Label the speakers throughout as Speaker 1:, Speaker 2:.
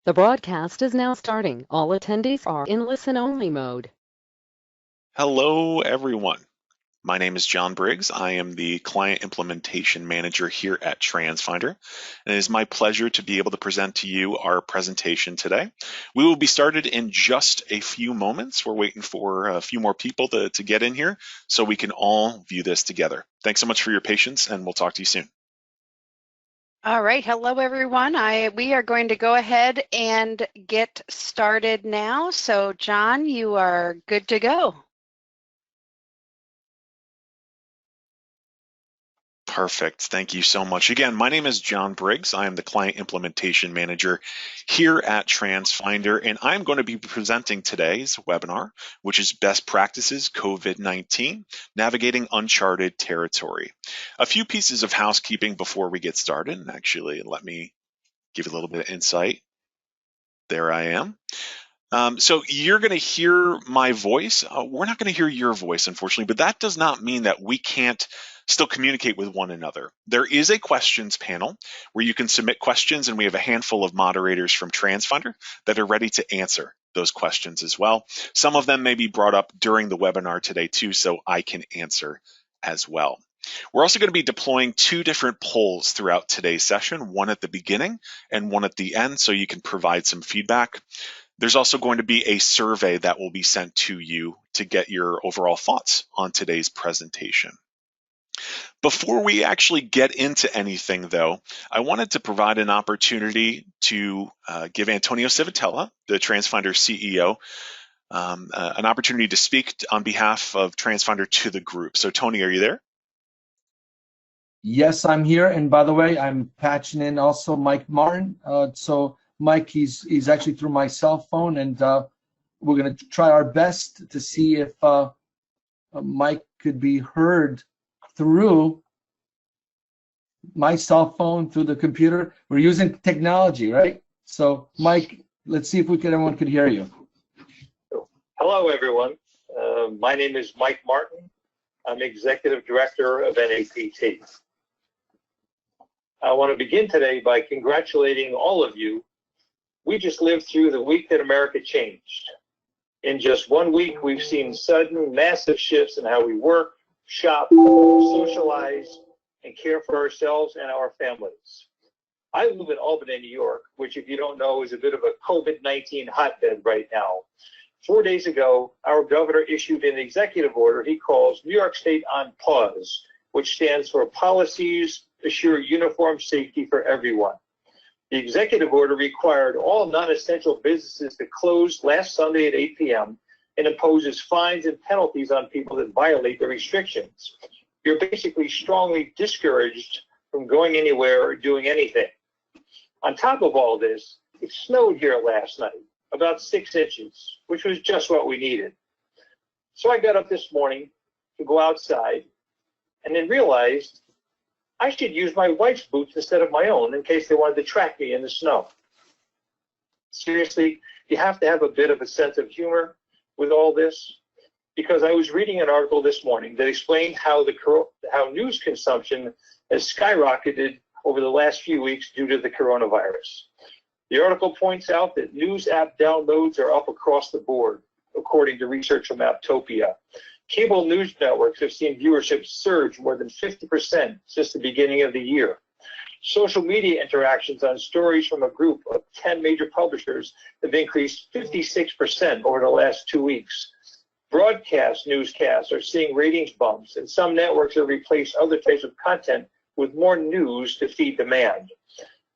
Speaker 1: The broadcast is now starting. All attendees are in listen-only mode.
Speaker 2: Hello, everyone. My name is John Briggs. I am the Client Implementation Manager here at Transfinder, and it is my pleasure to be able to present to you our presentation today. We will be started in just a few moments. We're waiting for a few more people to get in here so we can all view this together. Thanks so much for your patience, and we'll talk to you soon.
Speaker 3: All right, hello everyone. We are going to go ahead and get started now. So John, you are good to go.
Speaker 2: Perfect. Thank you so much. Again, my name is John Briggs. I am the Client Implementation Manager here at Transfinder, and I'm going to be presenting today's webinar, which is Best Practices COVID-19, Navigating Uncharted Territory. A few pieces of housekeeping before we get started, and actually let me give you a little bit of insight. There I am. So you're going to hear my voice. We're not going to hear your voice, unfortunately, but that does not mean that we can't still communicate with one another. There is a questions panel where you can submit questions, and we have a handful of moderators from Transfinder that are ready to answer those questions as well. Some of them may be brought up during the webinar today too, so I can answer as well. We're also going to be deploying two different polls throughout today's session, one at the beginning and one at the end, so you can provide some feedback. There's also going to be a survey that will be sent to you to get your overall thoughts on today's presentation. Before we actually get into anything, though, I wanted to provide an opportunity to give Antonio Civitella, the Transfinder CEO, an opportunity to speak on behalf of Transfinder to the group. So, Tony, are you there?
Speaker 4: Yes, I'm here. And by the way, I'm patching in also Mike Martin. So Mike, he's actually through my cell phone, and we're going to try our best to see if Mike could be heard through my cell phone, through the computer. We're using technology, right? So Mike, let's see if everyone could hear you.
Speaker 5: Hello, everyone. My name is Mike Martin. I'm Executive Director of NAPT. I want to begin today by congratulating all of you. We just lived through the week that America changed. In just 1 week, we've seen sudden, massive shifts in how we work, shop, socialize, and care for ourselves and our families. I live in Albany, New York, which, if you don't know, is a bit of a COVID-19 hotbed right now. 4 days ago, our governor issued an executive order he calls New York State on Pause, which stands for Policies Assure Uniform Safety for Everyone. The executive order required all non-essential businesses to close last Sunday at 8 p.m. and imposes fines and penalties on people that violate the restrictions. You're basically strongly discouraged from going anywhere or doing anything. On top of all this, it snowed here last night, about 6 inches, which was just what we needed. So I got up this morning to go outside and then realized I should use my wife's boots instead of my own in case they wanted to track me in the snow. Seriously, you have to have a bit of a sense of humor with all this, because I was reading an article this morning that explained how news consumption has skyrocketed over the last few weeks due to the coronavirus. The article points out that news app downloads are up across the board, according to research from Apptopia. Cable news networks have seen viewership surge more than 50% since the beginning of the year. Social media interactions on stories from a group of 10 major publishers have increased 56% over the last 2 weeks. Broadcast newscasts are seeing ratings bumps, and some networks have replaced other types of content with more news to feed demand.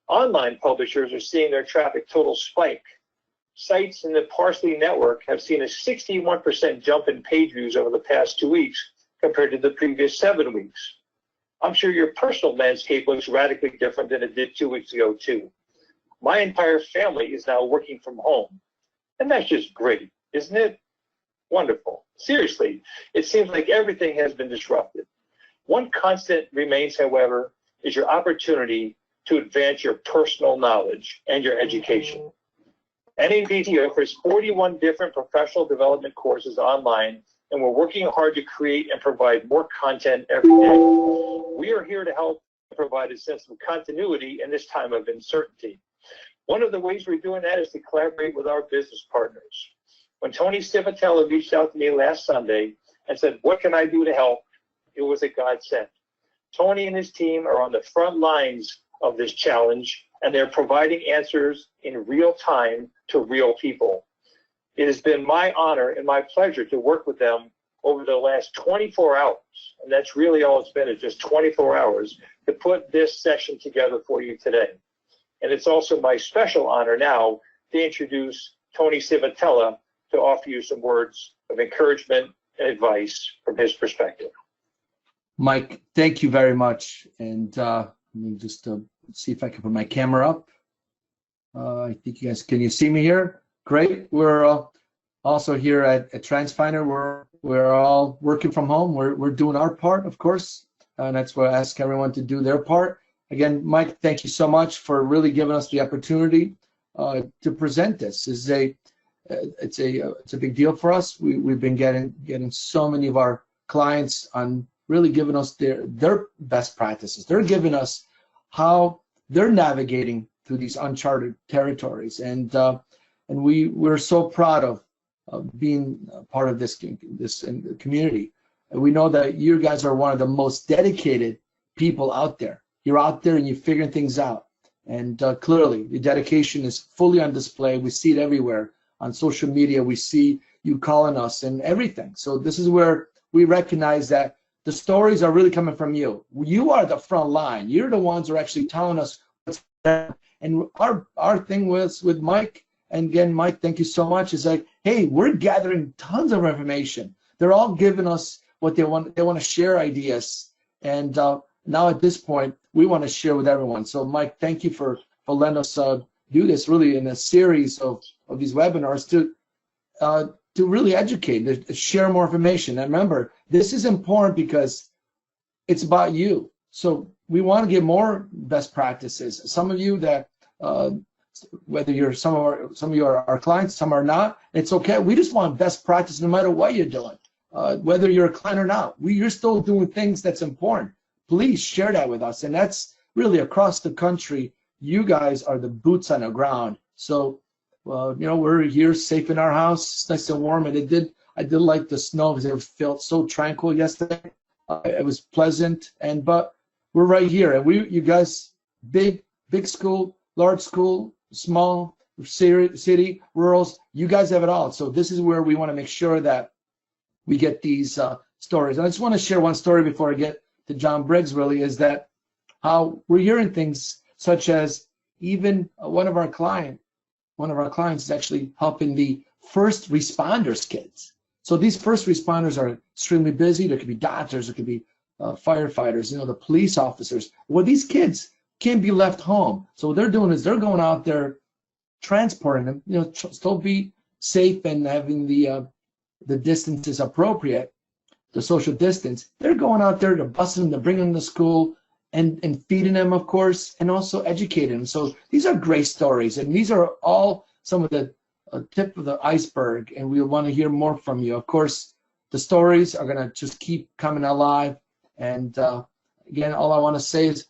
Speaker 5: Online publishers are seeing their traffic total spike. Sites in the Parsley network have seen a 61% jump in page views over the past 2 weeks compared to the previous 7 weeks. I'm sure your personal landscape looks radically different than it did 2 weeks ago, too. My entire family is now working from home, and that's just great, isn't it? Wonderful. Seriously, it seems like everything has been disrupted. One constant remains, however, is your opportunity to advance your personal knowledge and your education. NAPT offers 41 different professional development courses online, and we're working hard to create and provide more content every day. We are here to help provide a sense of continuity in this time of uncertainty. One of the ways we're doing that is to collaborate with our business partners. When Tony Civitella reached out to me last Sunday and said, what can I do to help? It was a godsend. Tony and his team are on the front lines of this challenge, and they're providing answers in real time to real people. It has been my honor and my pleasure to work with them over the last 24 hours, and that's really all it's been, is just 24 hours, to put this session together for you today. And it's also my special honor now to introduce Tony Civitella to offer you some words of encouragement and advice from his perspective.
Speaker 4: Mike, thank you very much. And let me just see if I can put my camera up. I think you guys, can you see me here? Great. We're also here at Transfinder. We're all working from home. We're doing our part, of course, and that's why I ask everyone to do their part. Again, Mike, thank you so much for really giving us the opportunity to present this. It's a big deal for us. We've been getting so many of our clients on really giving us their best practices. They're giving us how they're navigating through these uncharted territories, and we're so proud of being part of this community. And we know that you guys are one of the most dedicated people out there. You're out there and you're figuring things out, and clearly the dedication is fully on display. We see it everywhere on social media. We see you calling us and everything. So this is where we recognize that the stories are really coming from you. You are the front line. You're the ones who are actually telling us what's happening. And our thing was with Mike, and again, Mike, thank you so much, is like, hey, we're gathering tons of information. They're all giving us what they want. They want to share ideas. And now at this point, we want to share with everyone. So Mike, thank you for letting us do this really in a series of these webinars to really educate, to share more information. And remember, this is important because it's about you. So we want to get more best practices. Some of you that, whether you're some of you are our clients, some are not, it's okay. We just want best practice no matter what you're doing, whether you're a client or not. You're still doing things that's important. Please share that with us. And that's really across the country. You guys are the boots on the ground. So, we're here safe in our house. It's nice and warm. And I did like the snow because it felt so tranquil yesterday. It was pleasant. But we're right here. And you guys, big school, large school, small city, rurals, you guys have it all. So this is where we want to make sure that we get these stories. And I just want to share one story before I get to John Briggs, really, is that how we're hearing things such as even one of our clients is actually helping the first responders kids. So these first responders are extremely busy. There could be doctors, there could be firefighters, the police officers. Well, these kids can't be left home. So what they're doing is they're going out there transporting them, still be safe and having the distances appropriate, the social distance. They're going out there to bus them, to bring them to school, and feeding them, of course, and also educating them. So these are great stories, and these are all some of the tip of the iceberg, and we want to hear more from you. Of course, the stories are going to just keep coming alive, and again, all I want to say is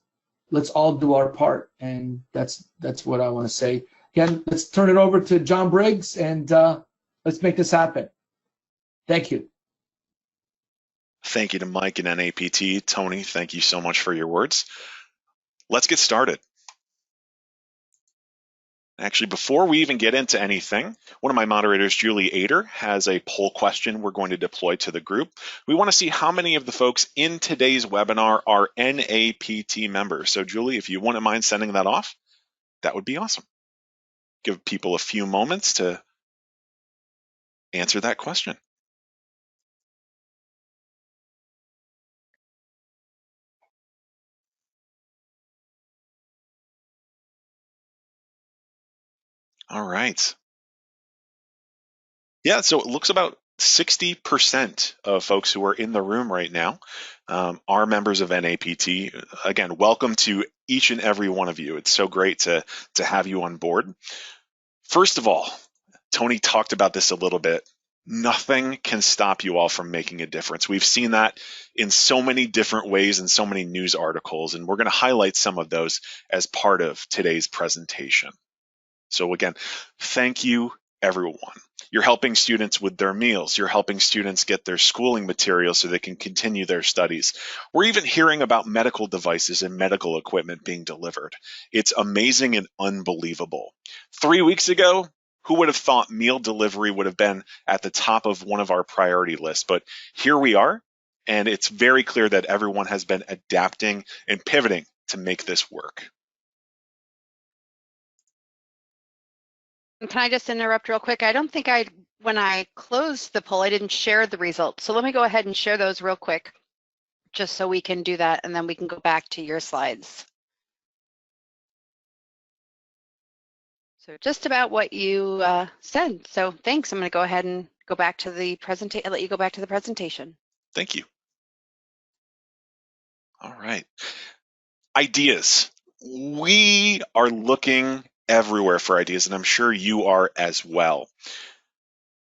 Speaker 4: let's all do our part, and that's what I want to say. Again, let's turn it over to John Briggs, and let's make this happen. Thank you.
Speaker 2: Thank you to Mike and NAPT. Tony, thank you so much for your words. Let's get started. Actually, before we even get into anything, one of my moderators, Julie Ader, has a poll question we're going to deploy to the group. We want to see how many of the folks in today's webinar are NAPT members. So Julie, if you wouldn't mind sending that off, that would be awesome. Give people a few moments to answer that question. All right. Yeah, so it looks about 60% of folks who are in the room right now are members of NAPT. Again, welcome to each and every one of you. It's so great to have you on board. First of all, Tony talked about this a little bit. Nothing can stop you all from making a difference. We've seen that in so many different ways in so many news articles, and we're going to highlight some of those as part of today's presentation. So again, thank you, everyone. You're helping students with their meals. You're helping students get their schooling materials so they can continue their studies. We're even hearing about medical devices and medical equipment being delivered. It's amazing and unbelievable. 3 weeks ago, who would have thought meal delivery would have been at the top of one of our priority lists? But here we are, and it's very clear that everyone has been adapting and pivoting to make this work.
Speaker 3: Can I just interrupt real quick? I don't think when I closed the poll, I didn't share the results. So let me go ahead and share those real quick, just so we can do that, and then we can go back to your slides. So just about what you said. So thanks. I'm going to go ahead and go back to the presentation. I'll let you go back to the presentation.
Speaker 2: Thank you. All right. Ideas. We are looking everywhere for ideas, and I'm sure you are as well.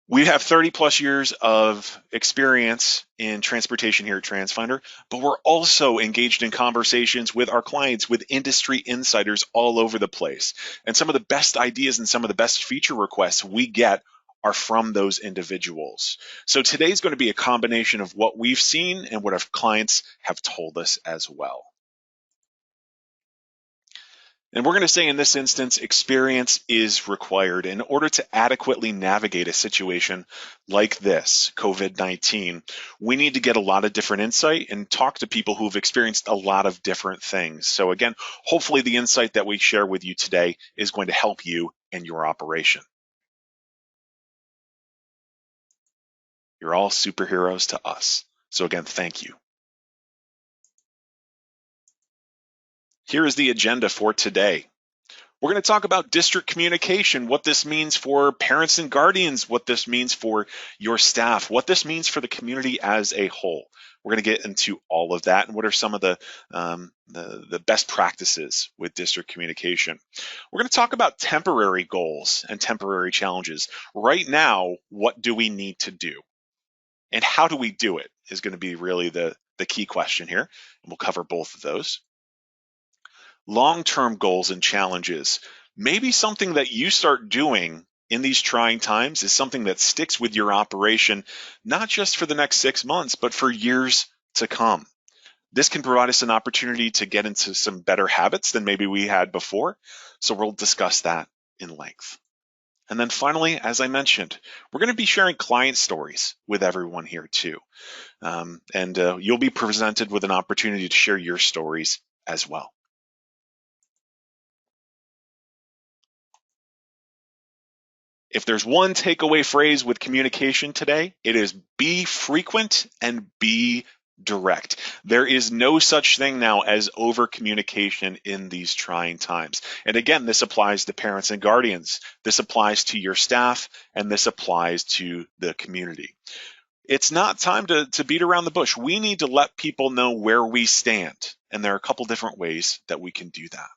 Speaker 2: We have 30 plus years of experience in transportation here at Transfinder, but we're also engaged in conversations with our clients, with industry insiders all over the place. And some of the best ideas and some of the best feature requests we get are from those individuals. So today's going to be a combination of what we've seen and what our clients have told us as well. And we're going to say in this instance, experience is required in order to adequately navigate a situation like this, COVID-19. We need to get a lot of different insight and talk to people who've experienced a lot of different things. So again, hopefully the insight that we share with you today is going to help you in your operation. You're all superheroes to us. So again, thank you. Here is the agenda for today. We're going to talk about district communication, what this means for parents and guardians, what this means for your staff, what this means for the community as a whole. We're going to get into all of that and what are some of the best practices with district communication. We're going to talk about temporary goals and temporary challenges. Right now, what do we need to do? And how do we do it is going to be really the key question here. And we'll cover both of those. Long-term goals and challenges. Maybe something that you start doing in these trying times is something that sticks with your operation, not just for the next 6 months, but for years to come. This can provide us an opportunity to get into some better habits than maybe we had before. So we'll discuss that in length. And then finally, as I mentioned, we're going to be sharing client stories with everyone here too. You'll be presented with an opportunity to share your stories as well. If there's one takeaway phrase with communication today, it is be frequent and be direct. There is no such thing now as over communication in these trying times. And again, this applies to parents and guardians. This applies to your staff, and this applies to the community. It's not time to beat around the bush. We need to let people know where we stand. And there are a couple different ways that we can do that.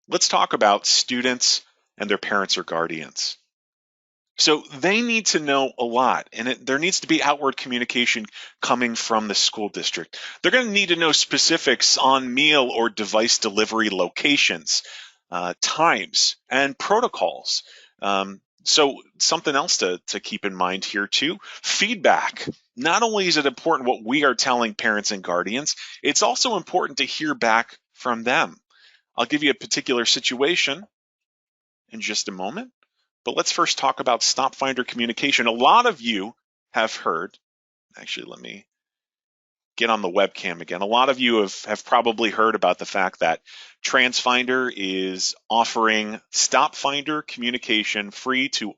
Speaker 2: Let's talk about students and their parents or guardians. So they need to know a lot, and there needs to be outward communication coming from the school district. They're going to need to know specifics on meal or device delivery locations, times, and protocols. So something else to keep in mind here too, feedback. Not only is it important what we are telling parents and guardians, it's also important to hear back from them. I'll give you a particular situation in just a moment, but let's first talk about StopFinder communication. A lot of you have heard, actually let me get on the webcam again. A lot of you have probably heard about the fact that Transfinder is offering StopFinder communication free to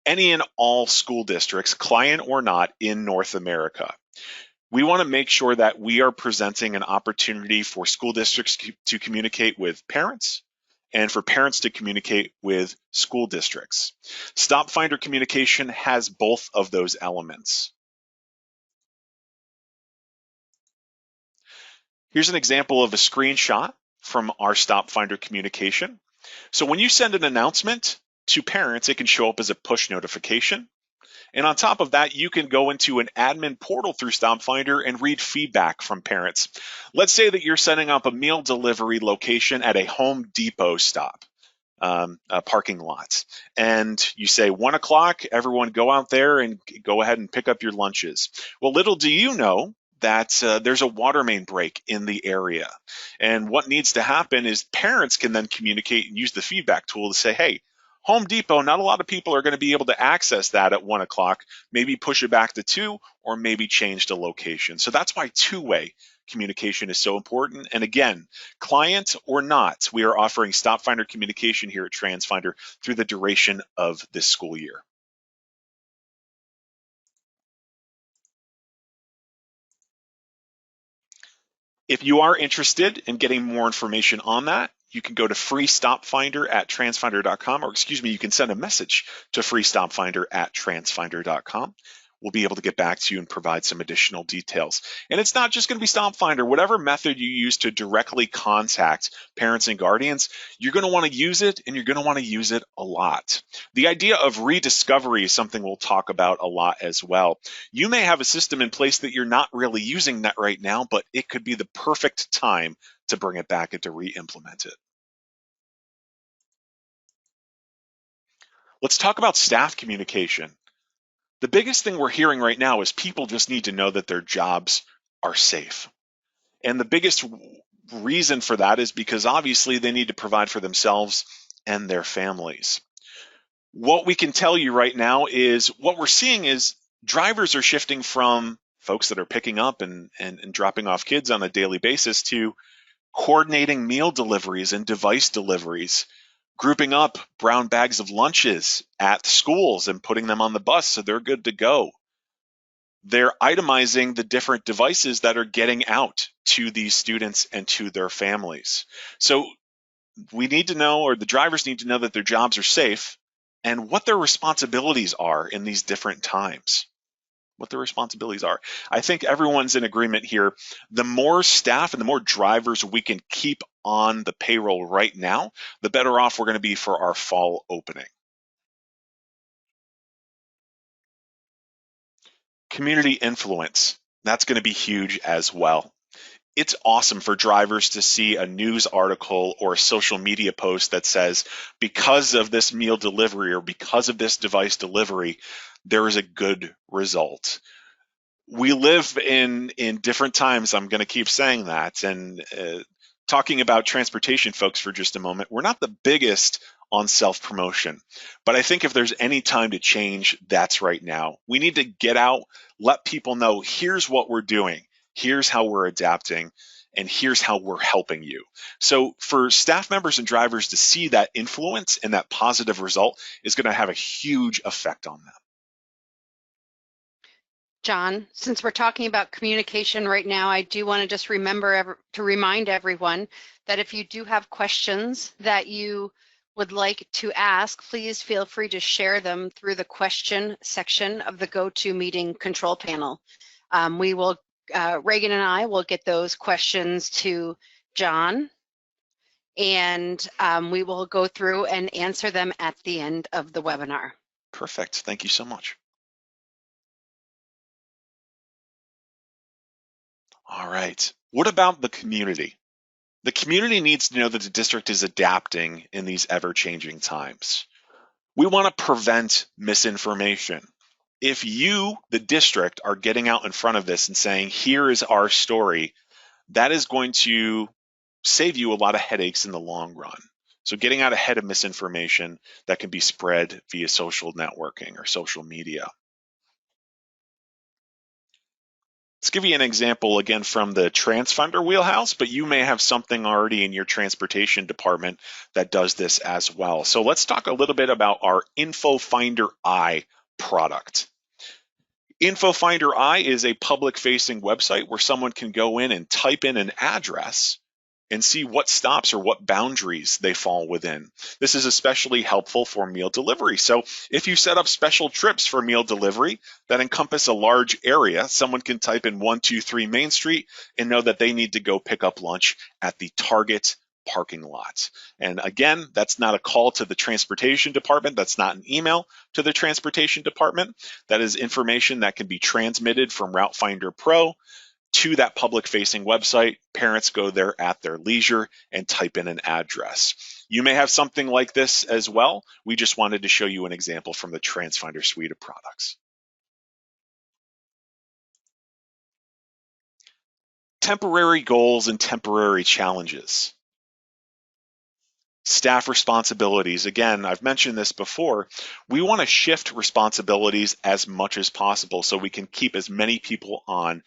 Speaker 2: any and all school districts, client or not, in North America. We want to make sure that we are presenting an opportunity for school districts to communicate with parents and for parents to communicate with school districts. StopFinder communication has both of those elements. Here's an example of a screenshot from our StopFinder communication. So when you send an announcement to parents, it can show up as a push notification. And on top of that, you can go into an admin portal through StopFinder and read feedback from parents. Let's say that you're setting up a meal delivery location at a Home Depot stop. Parking lots, and you say 1 o'clock, everyone go out there and go ahead and pick up your lunches. Well, little do you know that there's a water main break in the area. And what needs to happen is parents can then communicate and use the feedback tool to say, hey, Home Depot, not a lot of people are going to be able to access that at 1 o'clock, maybe push it back to 2, or maybe change the location. So that's why two-way communication is so important. And again, client or not, we are offering StopFinder communication here at Transfinder through the duration of this school year. If you are interested in getting more information on that, you can go to freestopfinder@transfinder.com, or excuse me, you can send a message to freestopfinder@transfinder.com. We'll be able to get back to you and provide some additional details. And it's not just going to be StopFinder. Whatever method you use to directly contact parents and guardians, you're going to want to use it, and you're going to want to use it a lot. The idea of rediscovery is something we'll talk about a lot as well. You may have a system in place that you're not really using that right now, but it could be the perfect time to bring it back and to re-implement it. Let's talk about staff communication. The biggest thing we're hearing right now is people just need to know that their jobs are safe. And the biggest reason for that is because obviously they need to provide for themselves and their families. What we can tell you right now is what we're seeing is drivers are shifting from folks that are picking up and dropping off kids on a daily basis to coordinating meal deliveries and device deliveries, grouping up brown bags of lunches at schools and putting them on the bus so they're good to go. They're itemizing the different devices that are getting out to these students and to their families. So we need to know, or the drivers need to know, that their jobs are safe and what their responsibilities are in these different times. What their responsibilities are. I think everyone's in agreement here. The more staff and the more drivers we can keep on the payroll right now, the better off we're going to be for our fall opening. Community influence, that's going to be huge as well. It's awesome for drivers to see a news article or a social media post that says, because of this meal delivery or because of this device delivery, there is a good result. We live in different times. I'm going to keep saying that. And talking about transportation folks for just a moment, we're not the biggest on self-promotion, but I think if there's any time to change, that's right now. We need to get out, let people know, here's what we're doing, here's how we're adapting, and here's how we're helping you. So for staff members and drivers to see that influence and that positive result is going to have a huge effect on them.
Speaker 3: John, since we're talking about communication right now, I do want to just remind everyone that if you do have questions that you would like to ask, please feel free to share them through the question section of the GoToMeeting control panel. Reagan and I will get those questions to John, and we will go through and answer them at the end of the webinar.
Speaker 2: Perfect. Thank you so much. All right. What about the community? The community needs to know that the district is adapting in these ever-changing times. We want to prevent misinformation. If you, the district, are getting out in front of this and saying, here is our story, that is going to save you a lot of headaches in the long run. So getting out ahead of misinformation that can be spread via social networking or social media. Let's give you an example again from the Transfinder wheelhouse, but you may have something already in your transportation department that does this as well. So let's talk a little bit about our InfoFinder I product. InfoFinder I is a public-facing website where someone can go in and type in an address and see what stops or what boundaries they fall within. This is especially helpful for meal delivery. So if you set up special trips for meal delivery that encompass a large area, someone can type in 123 Main Street and know that they need to go pick up lunch at the Target parking lot. And again, that's not a call to the transportation department. That's not an email to the transportation department. That is information that can be transmitted from Route Finder Pro to that public-facing website. Parents go there at their leisure and type in an address. You may have something like this as well. We just wanted to show you an example from the Transfinder suite of products. Temporary goals and temporary challenges. Staff responsibilities. Again, I've mentioned this before. We want to shift responsibilities as much as possible so we can keep as many people on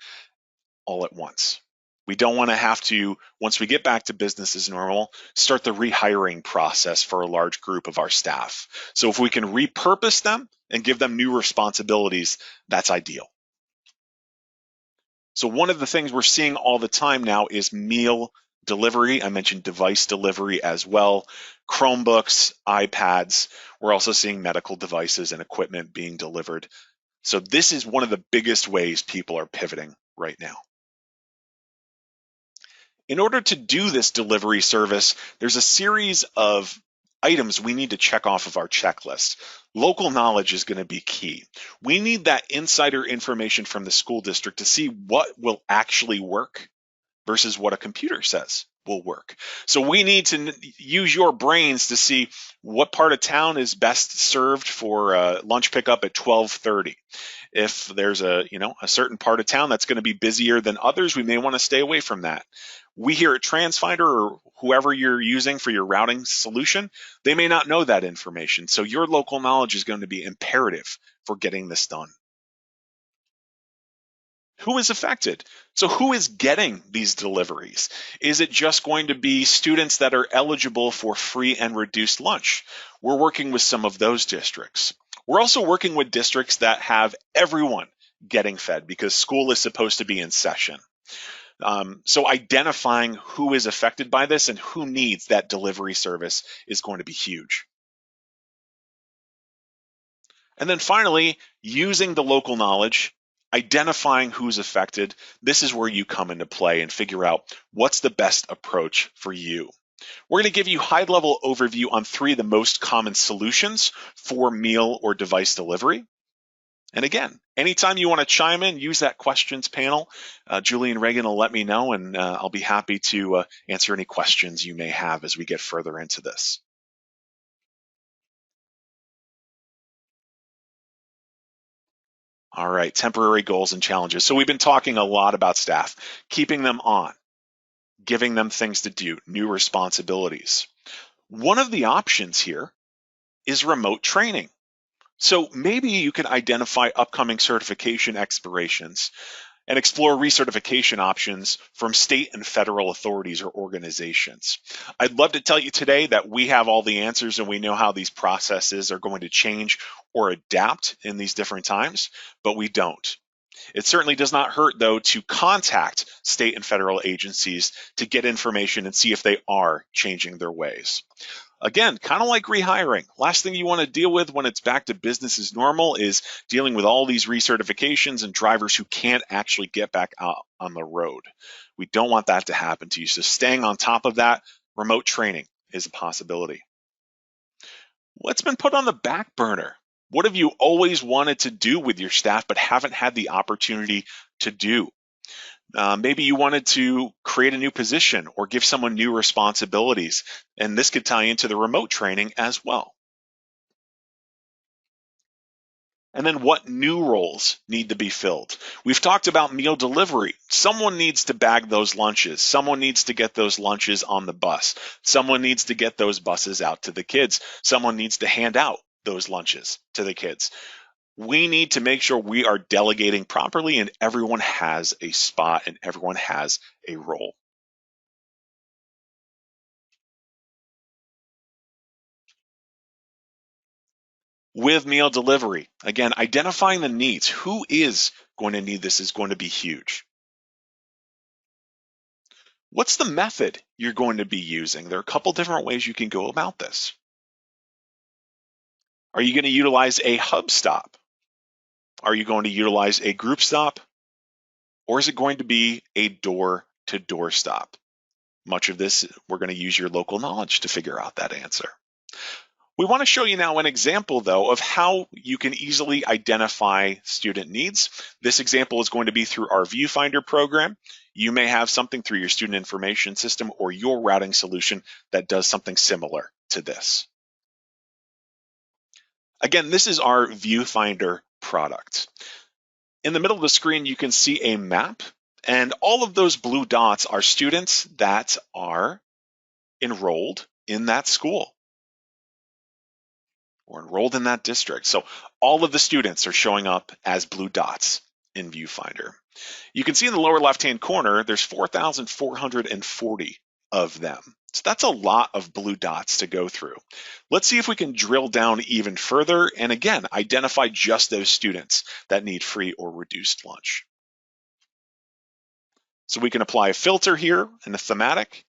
Speaker 2: all at once. We don't want to have to, once we get back to business as normal, start the rehiring process for a large group of our staff. So if we can repurpose them and give them new responsibilities, that's ideal. So one of the things we're seeing all the time now is meal delivery. I mentioned device delivery as well. Chromebooks, iPads. We're also seeing medical devices and equipment being delivered. So this is one of the biggest ways people are pivoting right now. In order to do this delivery service, there's a series of items we need to check off of our checklist. Local knowledge is going to be key. We need that insider information from the school district to see what will actually work versus what a computer says will work. So we need to use your brains to see what part of town is best served for lunch pickup at 12:30. If there's a certain part of town that's going to be busier than others, we may want to stay away from that. We here at Transfinder, or whoever you're using for your routing solution, they may not know that information. So your local knowledge is going to be imperative for getting this done. Who is affected? So who is getting these deliveries? Is it just going to be students that are eligible for free and reduced lunch? We're working with some of those districts. We're also working with districts that have everyone getting fed because school is supposed to be in session. So identifying who is affected by this and who needs that delivery service is going to be huge. And then finally, using the local knowledge, identifying who's affected. This is where you come into play and figure out what's the best approach for you. We're going to give you high-level overview on 3 of the most common solutions for meal or device delivery. And again, anytime you want to chime in, use that questions panel. Julie and Reagan will let me know, and I'll be happy to answer any questions you may have as we get further into this. All right, temporary goals and challenges. So we've been talking a lot about staff, keeping them on, giving them things to do, new responsibilities. One of the options here is remote training. So maybe you can identify upcoming certification expirations and explore recertification options from state and federal authorities or organizations. I'd love to tell you today that we have all the answers and we know how these processes are going to change or adapt in these different times, but we don't. It certainly does not hurt, though, to contact state and federal agencies to get information and see if they are changing their ways. Again, kind of like rehiring. Last thing you want to deal with when it's back to business as normal is dealing with all these recertifications and drivers who can't actually get back out on the road. We don't want that to happen to you. So staying on top of that, remote training is a possibility. What's been put on the back burner? What have you always wanted to do with your staff but haven't had the opportunity to do? Maybe you wanted to create a new position or give someone new responsibilities, and this could tie into the remote training as well. And then what new roles need to be filled? We've talked about meal delivery. Someone needs to bag those lunches. Someone needs to get those lunches on the bus. Someone needs to get those buses out to the kids. Someone needs to hand out those lunches to the kids. We need to make sure we are delegating properly and everyone has a spot and everyone has a role. With meal delivery, again, identifying the needs. Who is going to need this is going to be huge. What's the method you're going to be using? There are a couple different ways you can go about this. Are you going to utilize a hub stop? Are you going to utilize a group stop? Or is it going to be a door-to-door stop? Much of this, we're going to use your local knowledge to figure out that answer. We want to show you now an example, though, of how you can easily identify student needs. This example is going to be through our Viewfinder program. You may have something through your student information system or your routing solution that does something similar to this. Again, this is our Viewfinder product. In the middle of the screen, you can see a map, and all of those blue dots are students that are enrolled in that school or enrolled in that district. So all of the students are showing up as blue dots in Viewfinder. You can see in the lower left-hand corner, there's 4,440 of them. So that's a lot of blue dots to go through. Let's see if we can drill down even further and again, identify just those students that need free or reduced lunch. So we can apply a filter here and a thematic.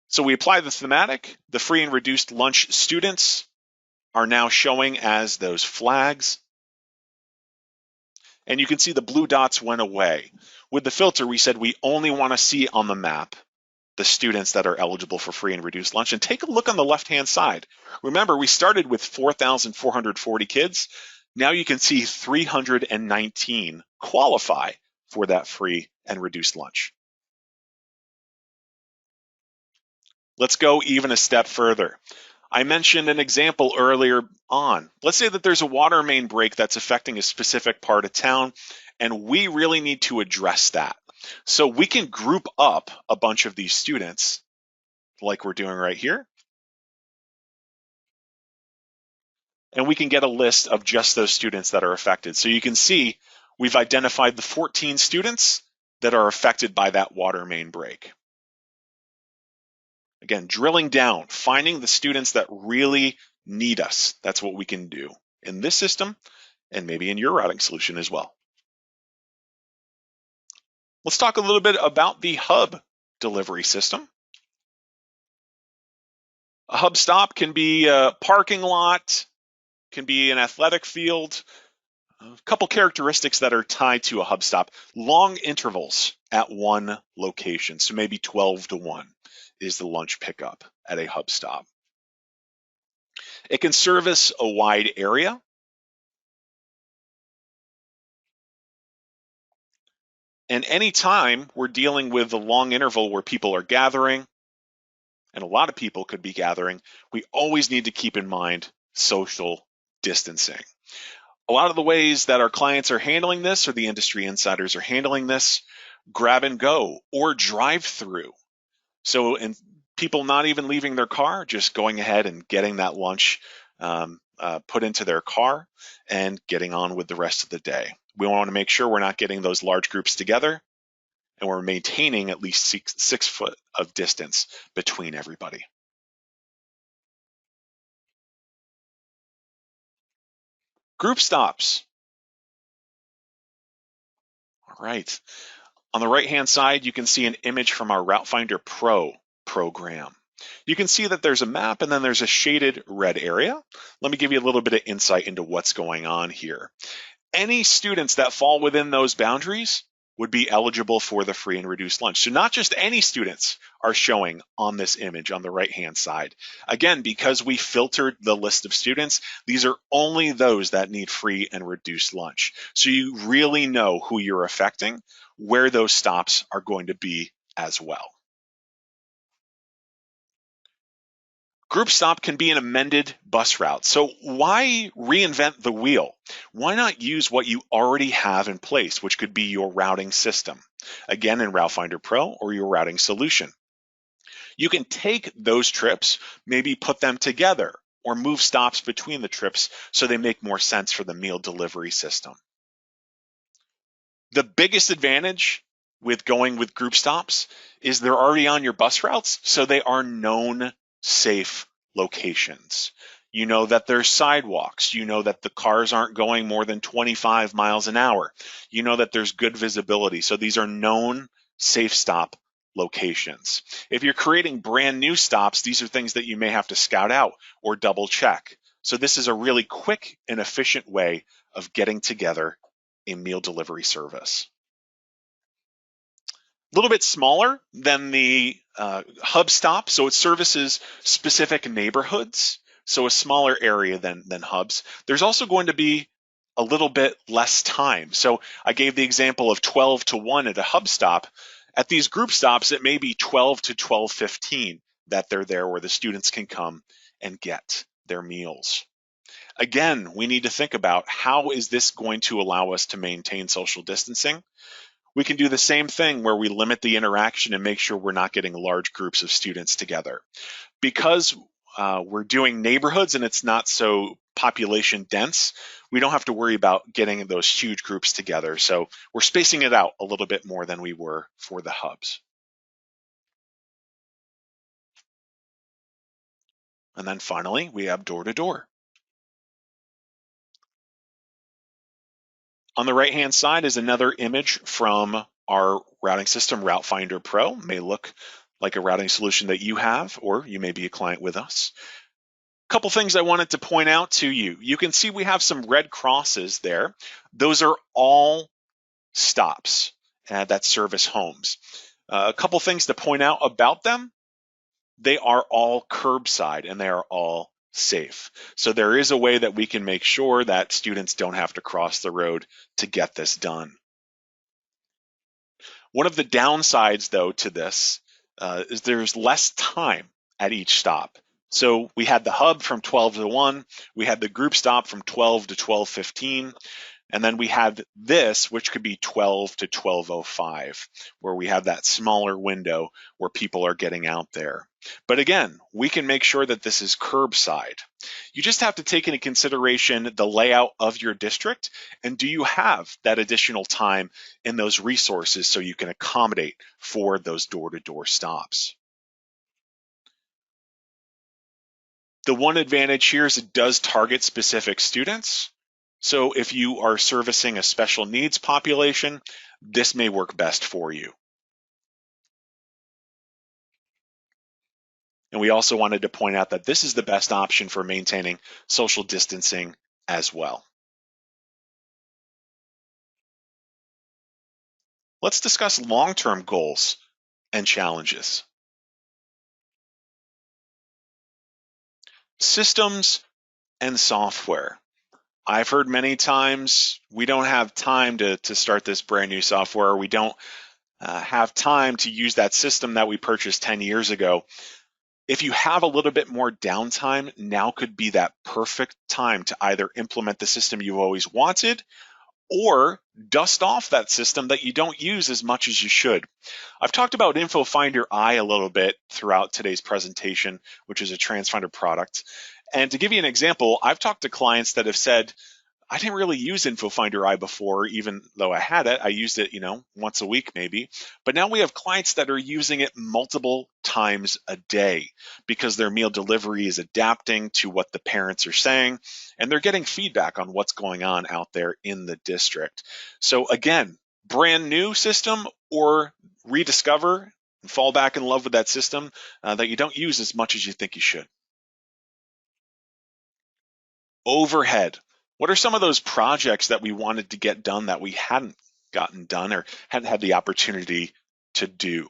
Speaker 2: So we apply the thematic, the free and reduced lunch students are now showing as those flags. And you can see the blue dots went away. With the filter, we said we only want to see on the map the students that are eligible for free and reduced lunch. And take a look on the left-hand side. Remember, we started with 4,440 kids. Now you can see 319 qualify for that free and reduced lunch. Let's go even a step further. I mentioned an example earlier on. Let's say that there's a water main break that's affecting a specific part of town, and we really need to address that. So we can group up a bunch of these students like we're doing right here. And we can get a list of just those students that are affected. So you can see we've identified the 14 students that are affected by that water main break. Again, drilling down, finding the students that really need us. That's what we can do in this system and maybe in your routing solution as well. Let's talk a little bit about the hub delivery system. A hub stop can be a parking lot, can be an athletic field. A couple characteristics that are tied to a hub stop. Long intervals at one location, so maybe 12 to 1 is the lunch pickup at a hub stop. It can service a wide area. And anytime we're dealing with a long interval where people are gathering, and a lot of people could be gathering, we always need to keep in mind social distancing. A lot of the ways that our clients are handling this, or the industry insiders are handling this, grab and go or drive through. So, and people not even leaving their car, just going ahead and getting that lunch put into their car and getting on with the rest of the day. We want to make sure we're not getting those large groups together, and we're maintaining at least 6 foot of distance between everybody. Group stops. All right. On the right-hand side, you can see an image from our RouteFinder Pro program. You can see that there's a map and then there's a shaded red area. Let me give you a little bit of insight into what's going on here. Any students that fall within those boundaries would be eligible for the free and reduced lunch. So not just any students are showing on this image on the right-hand side. Again, because we filtered the list of students, these are only those that need free and reduced lunch. So you really know who you're affecting, where those stops are going to be as well. Group stop can be an amended bus route. So why reinvent the wheel? Why not use what you already have in place, which could be your routing system, again in RouteFinder Pro or your routing solution. You can take those trips, maybe put them together or move stops between the trips so they make more sense for the meal delivery system. The biggest advantage with going with group stops is they're already on your bus routes, so they are known safe locations. You know that there's sidewalks. You know that the cars aren't going more than 25 miles an hour. You know that there's good visibility. So these are known safe stop locations. If you're creating brand new stops, these are things that you may have to scout out or double check. So this is a really quick and efficient way of getting together a meal delivery service. little bit smaller than the hub stop, so it services specific neighborhoods, so a smaller area than hubs. There's also going to be a little bit less time. So I gave the example of 12 to 1 at a hub stop. At these group stops, it may be 12 to 12:15 that they're there, where the students can come and get their meals. Again, we need to think about, how is this going to allow us to maintain social distancing? We can do the same thing where we limit the interaction and make sure we're not getting large groups of students together. Because we're doing neighborhoods and it's not so population dense, we don't have to worry about getting those huge groups together. So we're spacing it out a little bit more than we were for the hubs. And then finally, we have door-to-door. On the right-hand side is another image from our routing system, RouteFinder Pro. It may look like a routing solution that you have, or you may be a client with us. A couple things I wanted to point out to you. You can see we have some red crosses there. Those are all stops that service homes. A couple things to point out about them. They are all curbside and they are all safe. So there is a way that we can make sure that students don't have to cross the road to get this done. One of the downsides, though, to this is there's less time at each stop. So we had the hub from 12 to 1, we had the group stop from 12 to 12:15, and then we had this, which could be 12 to 12:05, where we have that smaller window where people are getting out there. But again, we can make sure that this is curbside. You just have to take into consideration the layout of your district, and do you have that additional time in those resources so you can accommodate for those door-to-door stops. The one advantage here is it does target specific students. So if you are servicing a special needs population, this may work best for you. And we also wanted to point out that this is the best option for maintaining social distancing as well. Let's discuss long-term goals and challenges. Systems and software. I've heard many times, we don't have time to start this brand new software. We don't have time to use that system that we purchased 10 years ago. If you have a little bit more downtime, now could be that perfect time to either implement the system you always wanted or dust off that system that you don't use as much as you should. I've talked about InfoFinder I a little bit throughout today's presentation, which is a Transfinder product. And to give you an example, I've talked to clients that have said, I didn't really use InfoFinder I before, even though I had it. I used it, once a week maybe. But now we have clients that are using it multiple times a day because their meal delivery is adapting to what the parents are saying, and they're getting feedback on what's going on out there in the district. So again, brand new system or rediscover and fall back in love with that system that you don't use as much as you think you should. Overhead. What are some of those projects that we wanted to get done that we hadn't gotten done or hadn't had the opportunity to do?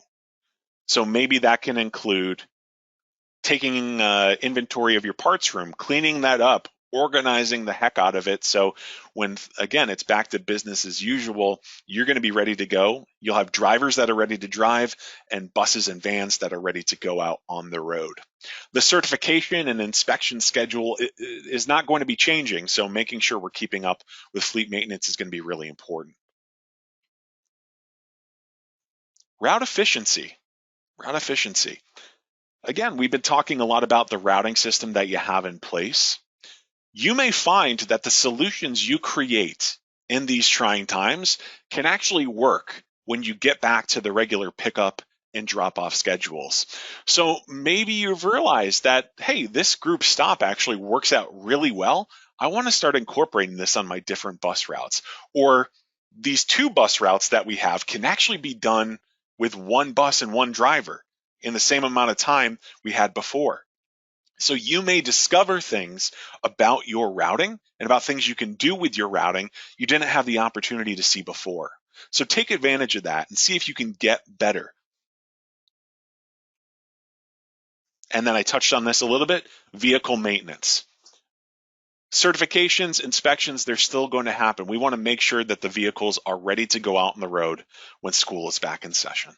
Speaker 2: So maybe that can include taking inventory of your parts room, cleaning that up, organizing the heck out of it. So when, again, it's back to business as usual, you're going to be ready to go. You'll have drivers that are ready to drive and buses and vans that are ready to go out on the road. The certification and inspection schedule is not going to be changing, so making sure we're keeping up with fleet maintenance is going to be really important. Route efficiency. Route efficiency. Again, we've been talking a lot about the routing system that you have in place. You may find that the solutions you create in these trying times can actually work when you get back to the regular pickup and drop-off schedules. So maybe you've realized that, hey, this group stop actually works out really well. I want to start incorporating this on my different bus routes. Or these 2 bus routes that we have can actually be done with 1 bus and 1 driver in the same amount of time we had before. So you may discover things about your routing and about things you can do with your routing you didn't have the opportunity to see before. So take advantage of that and see if you can get better. And then I touched on this a little bit, vehicle maintenance. Certifications, inspections, they're still going to happen. We want to make sure that the vehicles are ready to go out on the road when school is back in session.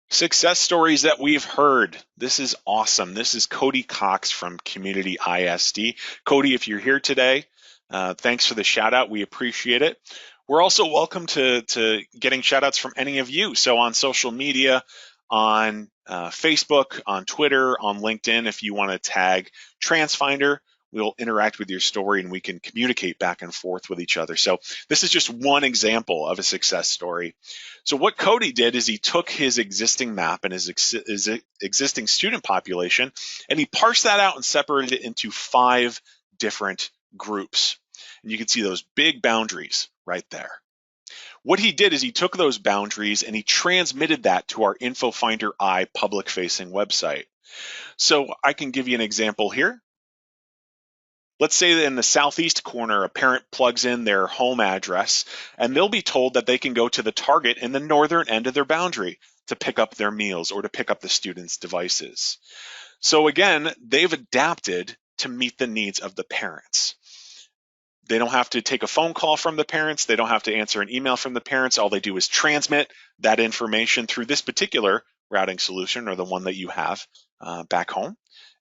Speaker 2: Success stories that we've heard. This is awesome. This is Cody Cox from Community ISD. Cody, if you're here today, thanks for the shout out. We appreciate it. We're also welcome to getting shout outs from any of you. So on social media, on Facebook, on Twitter, on LinkedIn, if you want to tag Transfinder, we'll interact with your story and we can communicate back and forth with each other. So this is just one example of a success story. So what Cody did is he took his existing map and his existing student population, and he parsed that out and separated it into 5 different groups. And you can see those big boundaries right there. What he did is he took those boundaries and he transmitted that to our InfoFinder I public-facing website. So I can give you an example here. Let's say that in the southeast corner, a parent plugs in their home address, and they'll be told that they can go to the Target in the northern end of their boundary to pick up their meals or to pick up the students' devices. So again, they've adapted to meet the needs of the parents. They don't have to take a phone call from the parents. They don't have to answer an email from the parents. All they do is transmit that information through this particular routing solution or the one that you have back home.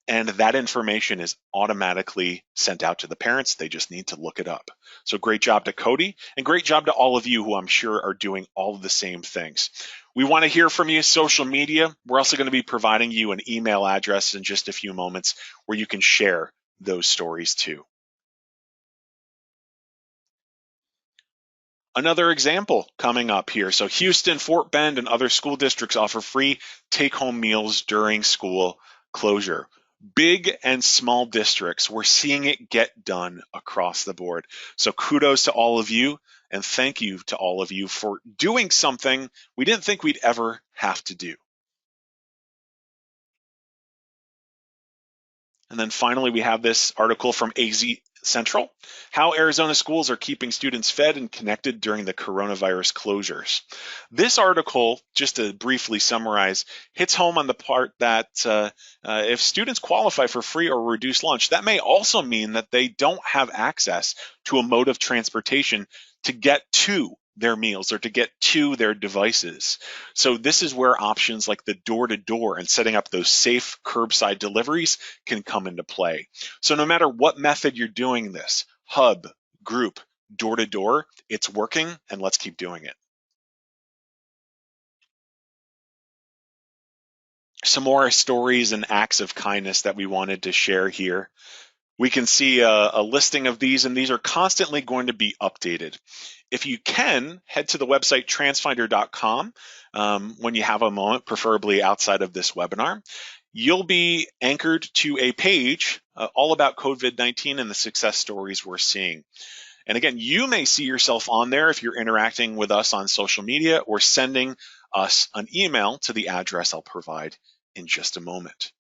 Speaker 2: And that information is automatically sent out to the parents. They just need to look it up. So great job to Cody, and great job to all of you who I'm sure are doing all of the same things. We want to hear from you, social media. We're also going to be providing you an email address in just a few moments where you can share those stories too. Another example coming up here. So Houston, Fort Bend, and other school districts offer free take-home meals during school closure. Big and small districts, we're seeing it get done across the board. So kudos to all of you, and thank you to all of you for doing something we didn't think we'd ever have to do. And then finally, we have this article from AZ Central, how Arizona schools are keeping students fed and connected during the coronavirus closures. This article, just to briefly summarize, hits home on the part that if students qualify for free or reduced lunch, that may also mean that they don't have access to a mode of transportation to get to their meals or to get to their devices. So this is where options like the door-to-door and setting up those safe curbside deliveries can come into play. So no matter what method you're doing this, hub, group, door-to-door, it's working, and let's keep doing it. Some more stories and acts of kindness that we wanted to share here. We can see a listing of these, and these are constantly going to be updated. If you can, head to the website transfinder.com when you have a moment, preferably outside of this webinar. You'll be anchored to a page all about COVID-19 and the success stories we're seeing. And again, you may see yourself on there if you're interacting with us on social media or sending us an email to the address I'll provide in just a moment.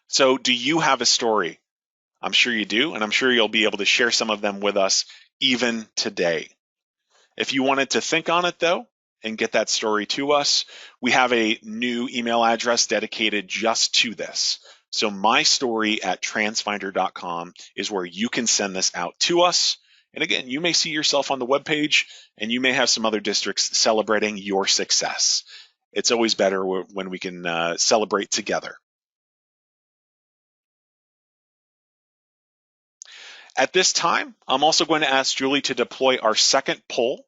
Speaker 2: So do you have a story? I'm sure you do, and I'm sure you'll be able to share some of them with us even today. If you wanted to think on it, though, and get that story to us, we have a new email address dedicated just to this. So mystory@transfinder.com is where you can send this out to us. And again, you may see yourself on the webpage, and you may have some other districts celebrating your success. It's always better when we can celebrate together. At this time, I'm also going to ask Julie to deploy our second poll,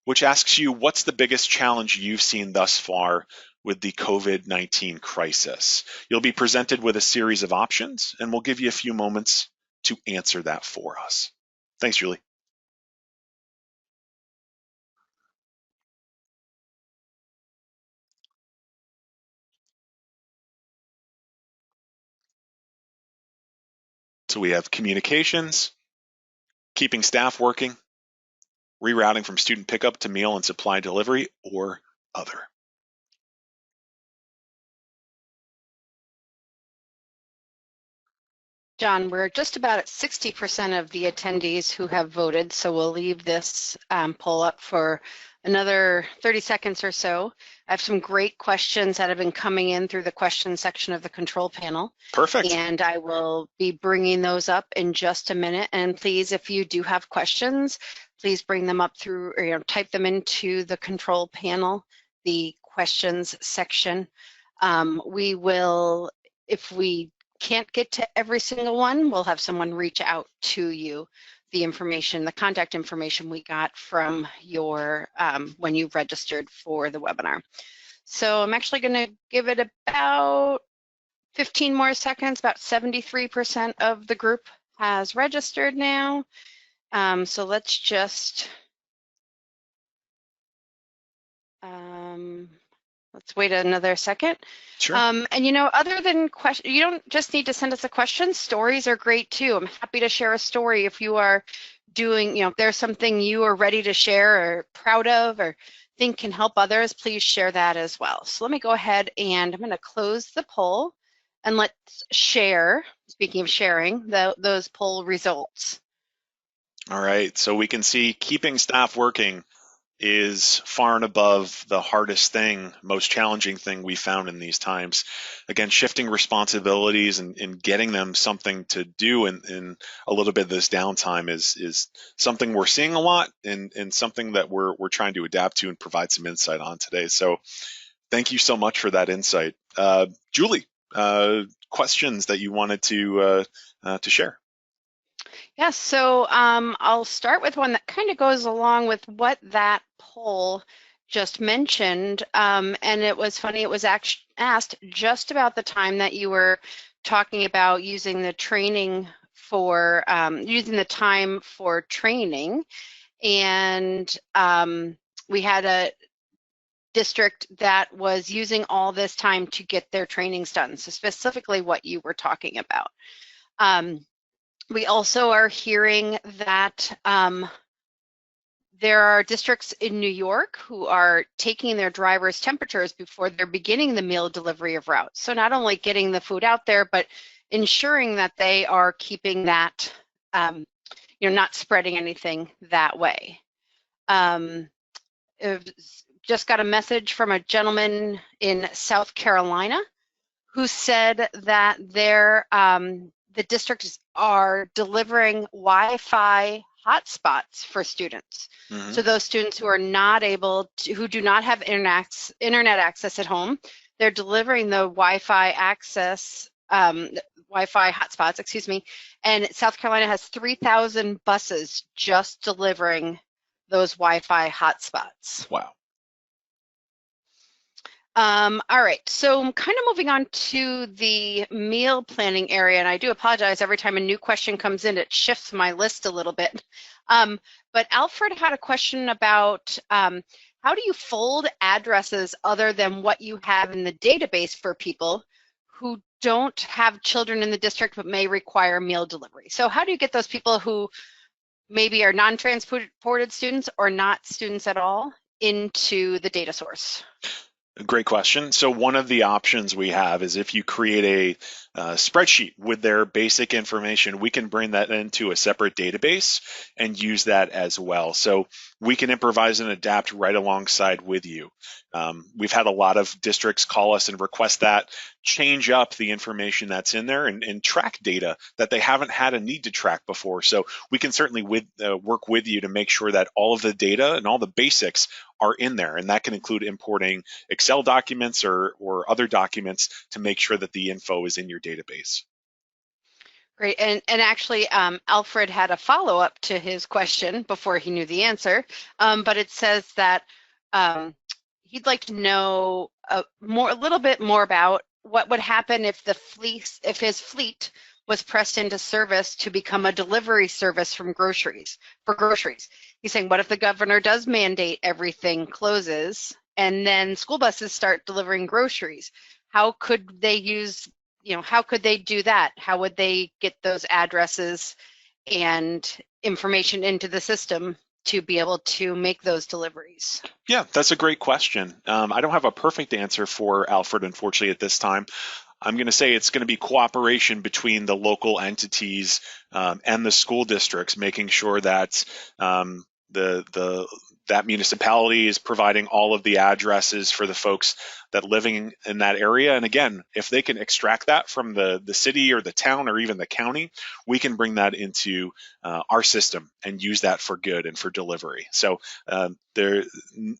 Speaker 2: which asks you, what's the biggest challenge you've seen thus far with the COVID-19 crisis? You'll be presented with a series of options, and we'll give you a few moments to answer that for us. Thanks, Julie. So we have communications, keeping staff working, rerouting from student pickup to meal and supply delivery, or other.
Speaker 3: John, we're just about at 60% of the attendees who have voted, so we'll leave this poll up for another 30 seconds or so. I have some great questions that have been coming in through the question section of the control panel.
Speaker 2: Perfect.
Speaker 3: And I will be bringing those up in just a minute. And please, if you do have questions, please bring them up through, or type them into the control panel, the questions section. We will, if we can't get to every single one, we'll have someone reach out to you. The information, the contact information we got from your, when you registered for the webinar. So I'm actually going to give it about 15 more seconds. About 73% of the group has registered now. So let's just, let's wait another second.
Speaker 2: Sure.
Speaker 3: And other than question, you don't just need to send us a question. Stories are great too. I'm happy to share a story if you are doing, if there's something you are ready to share or proud of or think can help others, please share that as well. So let me go ahead and I'm going to close the poll and let's share, speaking of sharing, those poll results.
Speaker 2: All right, so we can see keeping staff working is far and above the hardest thing, most challenging thing we found in these times. Again, shifting responsibilities and getting them something to do in a little bit of this downtime is something we're seeing a lot and something that we're trying to adapt to and provide some insight on today. So thank you so much for that insight. Julie, questions that you wanted to share?
Speaker 3: Yes, so I'll start with one that kind of goes along with what that poll just mentioned. And it was funny, it was asked just about the time that you were talking about using the training for, using the time for training. And we had a district that was using all this time to get their trainings done. So specifically what you were talking about. We also are hearing that there are districts in New York who are taking their drivers' temperatures before they're beginning the meal delivery of routes. So not only getting the food out there, but ensuring that they are keeping that, not spreading anything that way. Just got a message from a gentleman in South Carolina who said that the districts are delivering Wi-Fi hotspots for students. Mm-hmm. So those students who are not able to, who do not have internet access at home, they're delivering the Wi-Fi access, Wi-Fi hotspots, excuse me. And South Carolina has 3,000 buses just delivering those Wi-Fi hotspots.
Speaker 2: Wow.
Speaker 3: All right, so I'm kind of moving on to the meal planning area, and I do apologize every time a new question comes in, it shifts my list a little bit. But Alfred had a question about how do you fold addresses other than what you have in the database for people who don't have children in the district but may require meal delivery? So how do you get those people who maybe are non-transported students or not students at all into the data source?
Speaker 2: Great question. So one of the options we have is if you create a spreadsheet with their basic information, we can bring that into a separate database and use that as well. So we can improvise and adapt right alongside with you. We've had a lot of districts call us and request that, change up the information that's in there and track data that they haven't had a need to track before. So we can certainly work with you to make sure that all of the data and all the basics are in there. And that can include importing Excel documents or other documents to make sure that the info is in your database.
Speaker 3: Great, and actually Alfred had a follow-up to his question before he knew the answer, but it says that he'd like to know a little bit more about what would happen if his fleet was pressed into service to become a delivery service for groceries. He's saying, what if the governor does mandate everything closes and then school buses start delivering groceries? How could they how could they do that? How would they get those addresses and information into the system to be able to make those deliveries?
Speaker 2: Yeah, that's a great question. I don't have a perfect answer for Alfred, unfortunately, at this time. I'm going to say it's going to be cooperation between the local entities and the school districts, making sure that that municipality is providing all of the addresses for the folks that living in that area. And again, if they can extract that from the city or the town or even the county, we can bring that into our system and use that for good and for delivery. So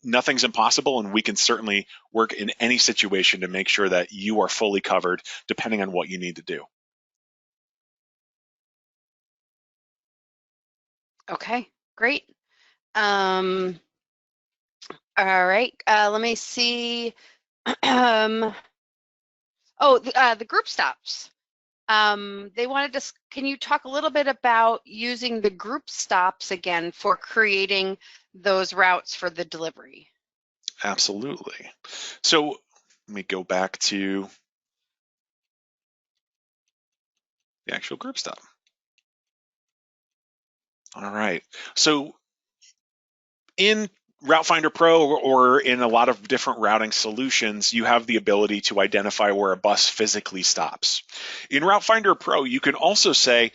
Speaker 2: nothing's impossible, and we can certainly work in any situation to make sure that you are fully covered depending on what you need to do.
Speaker 3: Okay, great. All right, let me see. The group stops. They wanted to, can you talk a little bit about using the group stops again for creating those routes for the delivery?
Speaker 2: Absolutely. So let me go back to the actual group stop. All right. So in Route Finder Pro or in a lot of different routing solutions, you have the ability to identify where a bus physically stops. In Route Finder Pro, you can also say,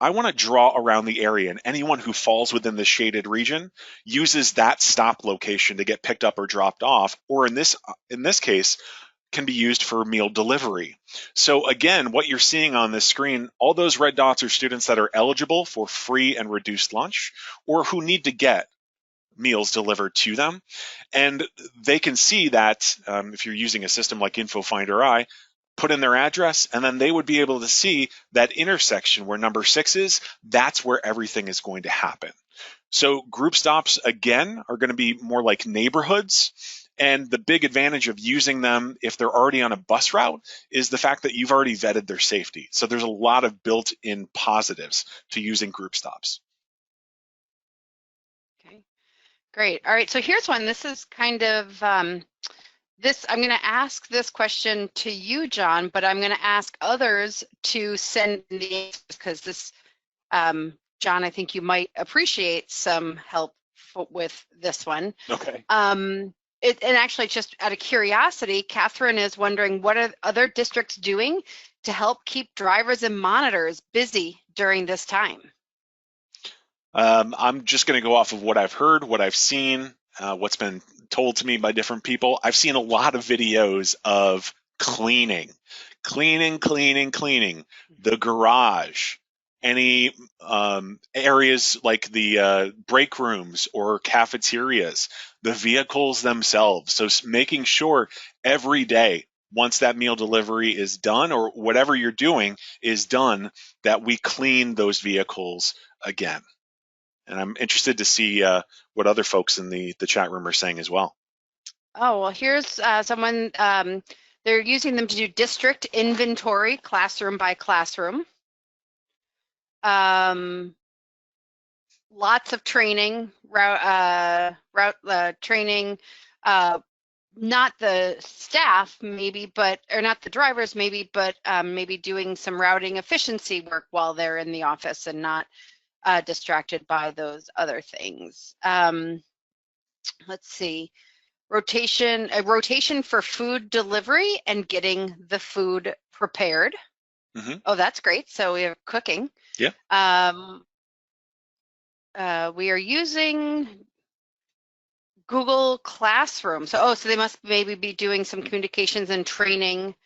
Speaker 2: I want to draw around the area, and anyone who falls within the shaded region uses that stop location to get picked up or dropped off, or in this case, can be used for meal delivery. So again, what you're seeing on this screen, all those red dots are students that are eligible for free and reduced lunch or who need to get meals delivered to them. And they can see that if you're using a system like InfoFinder put in their address, and then they would be able to see that intersection where number 6 is. That's where everything is going to happen. So group stops, again, are going to be more like neighborhoods. And the big advantage of using them if they're already on a bus route is the fact that you've already vetted their safety. So there's a lot of built-in positives to using group stops.
Speaker 3: Okay, great. All right, so here's one. This is kind of, I'm going to ask this question to you, John, but I'm going to ask others to send the answers because this, John, I think you might appreciate some help with this one.
Speaker 2: Okay.
Speaker 3: And actually, just out of curiosity, Catherine is wondering, what are other districts doing to help keep drivers and monitors busy during this time?
Speaker 2: I'm just going to go off of what I've heard, what I've seen, what's been told to me by different people. I've seen a lot of videos of cleaning the garage, any areas like the break rooms or cafeterias, the vehicles themselves. So making sure every day, once that meal delivery is done or whatever you're doing is done, that we clean those vehicles again. And I'm interested to see what other folks in the chat room are saying as well.
Speaker 3: Oh, well, here's someone, they're using them to do district inventory, classroom by classroom. Lots of training, route training, not the staff maybe, but, or not the drivers maybe, but maybe doing some routing efficiency work while they're in the office and not distracted by those other things. Let's see, rotation for food delivery and getting the food prepared. Mm-hmm. Oh, that's great. So we have cooking.
Speaker 2: Yeah.
Speaker 3: We are using Google Classroom. So, so they must maybe be doing some communications and training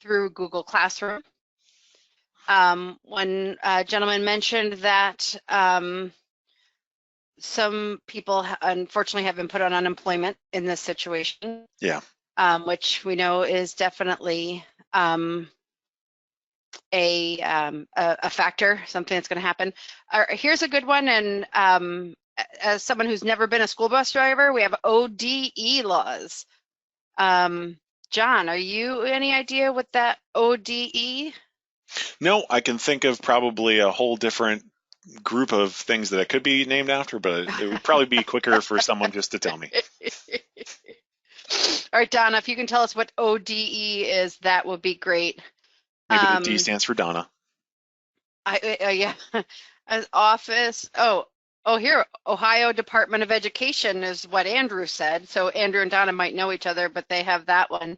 Speaker 3: through Google Classroom. One gentleman mentioned that some people unfortunately have been put on unemployment in this situation.
Speaker 2: Yeah.
Speaker 3: Which we know is definitely a factor, something that's going to happen. Here's a good one, and as someone who's never been a school bus driver, we have ODE laws. John, are you any idea what that ODE?
Speaker 2: No, I can think of probably a whole different group of things that it could be named after, but it would probably be quicker for someone just to tell me.
Speaker 3: All right, Donna, if you can tell us what ODE is, that would be great.
Speaker 2: Maybe the D stands for Donna.
Speaker 3: Yeah, as office. Oh, here, Ohio Department of Education is what Andrew said. So Andrew and Donna might know each other, but they have that one.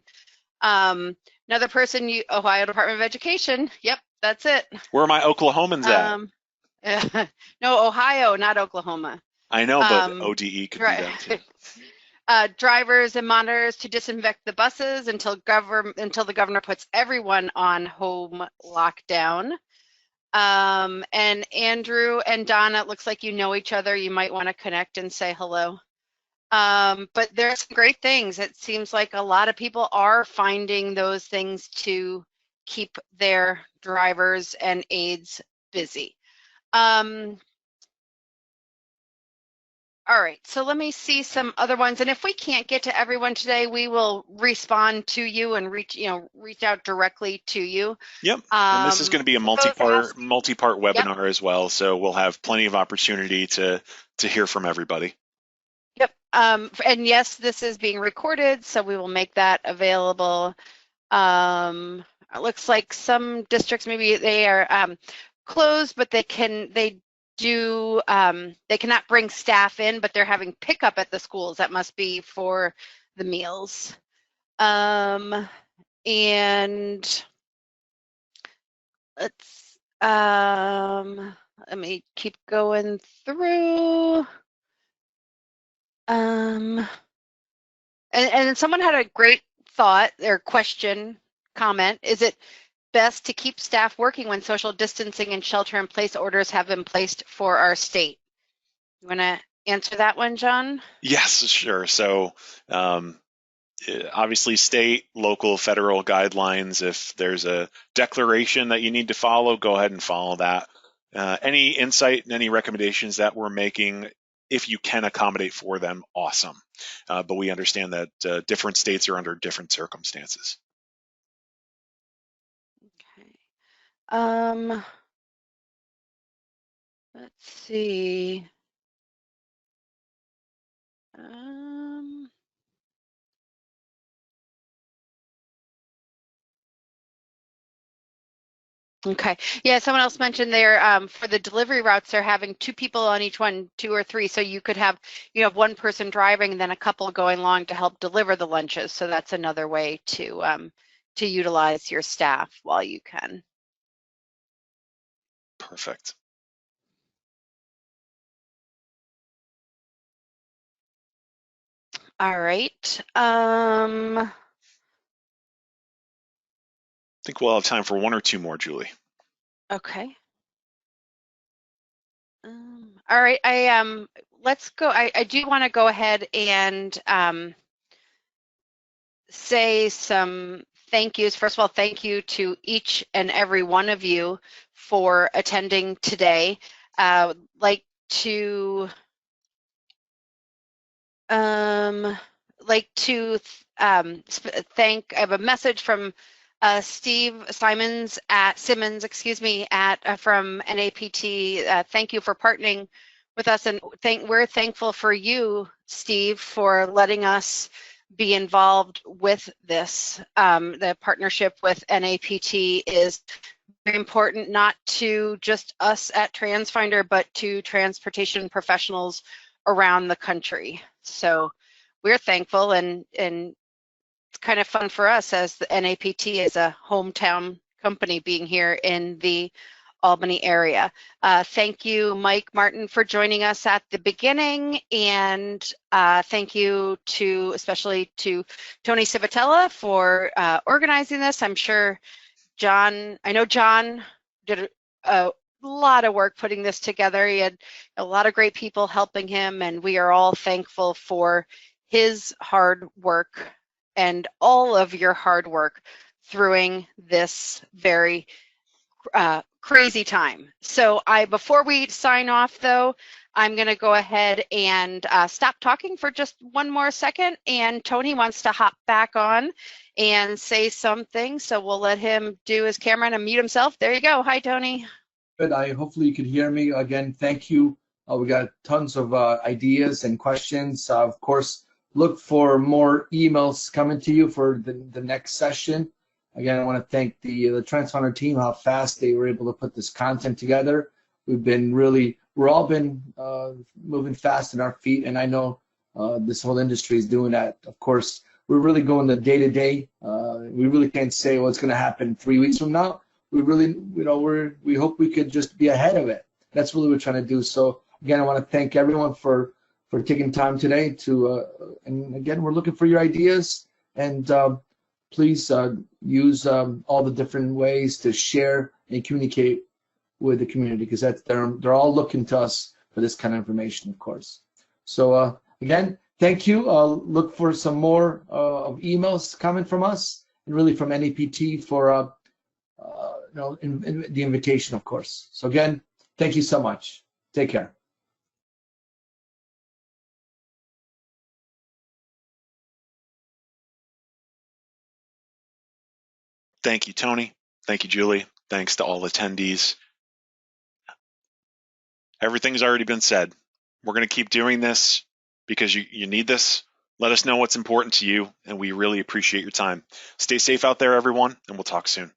Speaker 3: Another person, Ohio Department of Education. Yep, that's it.
Speaker 2: Where are my Oklahomans at?
Speaker 3: No, Ohio, not Oklahoma.
Speaker 2: I know, but ODE could be them too.
Speaker 3: Drivers and monitors to disinfect the buses until the governor puts everyone on home lockdown. And Andrew and Donna, it looks like you know each other. You might want to connect and say hello. But there's some great things. It seems like a lot of people are finding those things to keep their drivers and aides busy. All right, so let me see some other ones. And if we can't get to everyone today, we will respond to you and reach out directly to you.
Speaker 2: Yep. And this is going to be a multi-part webinar as well, so we'll have plenty of opportunity to hear from everybody.
Speaker 3: Yep. And yes, this is being recorded, so we will make that available. It looks like some districts, maybe they are closed, but they cannot bring staff in, but they're having pickup at the schools. That must be for the meals. And let me keep going through. And someone had a great thought or question, comment. Is it best to keep staff working when social distancing and shelter-in-place orders have been placed for our state? You want to answer that one, John?
Speaker 2: Yes, sure. So obviously state, local, federal guidelines, if there's a declaration that you need to follow, go ahead and follow that. Any insight and any recommendations that we're making, if you can accommodate for them, awesome. But we understand that different states are under different circumstances.
Speaker 3: Okay. Let's see. Okay. Yeah, someone else mentioned there for the delivery routes, they're having 2 people on each one, 2 or 3. So you have one person driving and then a couple going along to help deliver the lunches. So that's another way to utilize your staff while you can.
Speaker 2: Perfect.
Speaker 3: All right.
Speaker 2: I think we'll have time for 1 or 2 more, Julie.
Speaker 3: Okay. All right. Let's go. I do want to go ahead and say some thank yous. First of all, thank you to each and every one of you for attending today. Like to thank. I have a message from Steve Simmons, from NAPT. Thank you for partnering with us, and we're thankful for you, Steve, for letting us be involved with this. The partnership with NAPT is very important, not to just us at Transfinder, but to transportation professionals around the country. So we're thankful, and it's kind of fun for us as the NAPT is a hometown company being here in the Albany area. Thank you, Mike Martin, for joining us at the beginning, and thank you especially to Tony Civitella for organizing this. I'm sure I know John did a lot of work putting this together. He had a lot of great people helping him, and we are all thankful for his hard work and all of your hard work through this very crazy time. So before we sign off though, I'm going to go ahead and stop talking for just 1 more second, and Tony wants to hop back on and say something, so we'll let him do his camera and unmute himself. There you go. Hi, Tony.
Speaker 4: Good. Hopefully you could hear me. Again, thank you. We got tons of ideas and questions. Of course, look for more emails coming to you for the next session. Again, I want to thank the Transfinder team, how fast they were able to put this content together. We're all been moving fast in our feet, and I know this whole industry is doing that. Of course, we're really going the day to day. We really can't say what's going to happen 3 weeks from now. We really, you know, we hope we could just be ahead of it. That's really what we're trying to do. So again, I want to thank everyone for taking time today to, and again, we're looking for your ideas, and please use all the different ways to share and communicate with the community, because they're all looking to us for this kind of information, of course. So again, thank you. Look for some more of emails coming from us, and really from NAPT for you know, in the invitation, of course. So again, thank you so much. Take care.
Speaker 2: Thank you, Tony. Thank you, Julie. Thanks to all attendees. Everything's already been said. We're going to keep doing this because you need this. Let us know what's important to you, and we really appreciate your time. Stay safe out there, everyone, and we'll talk soon.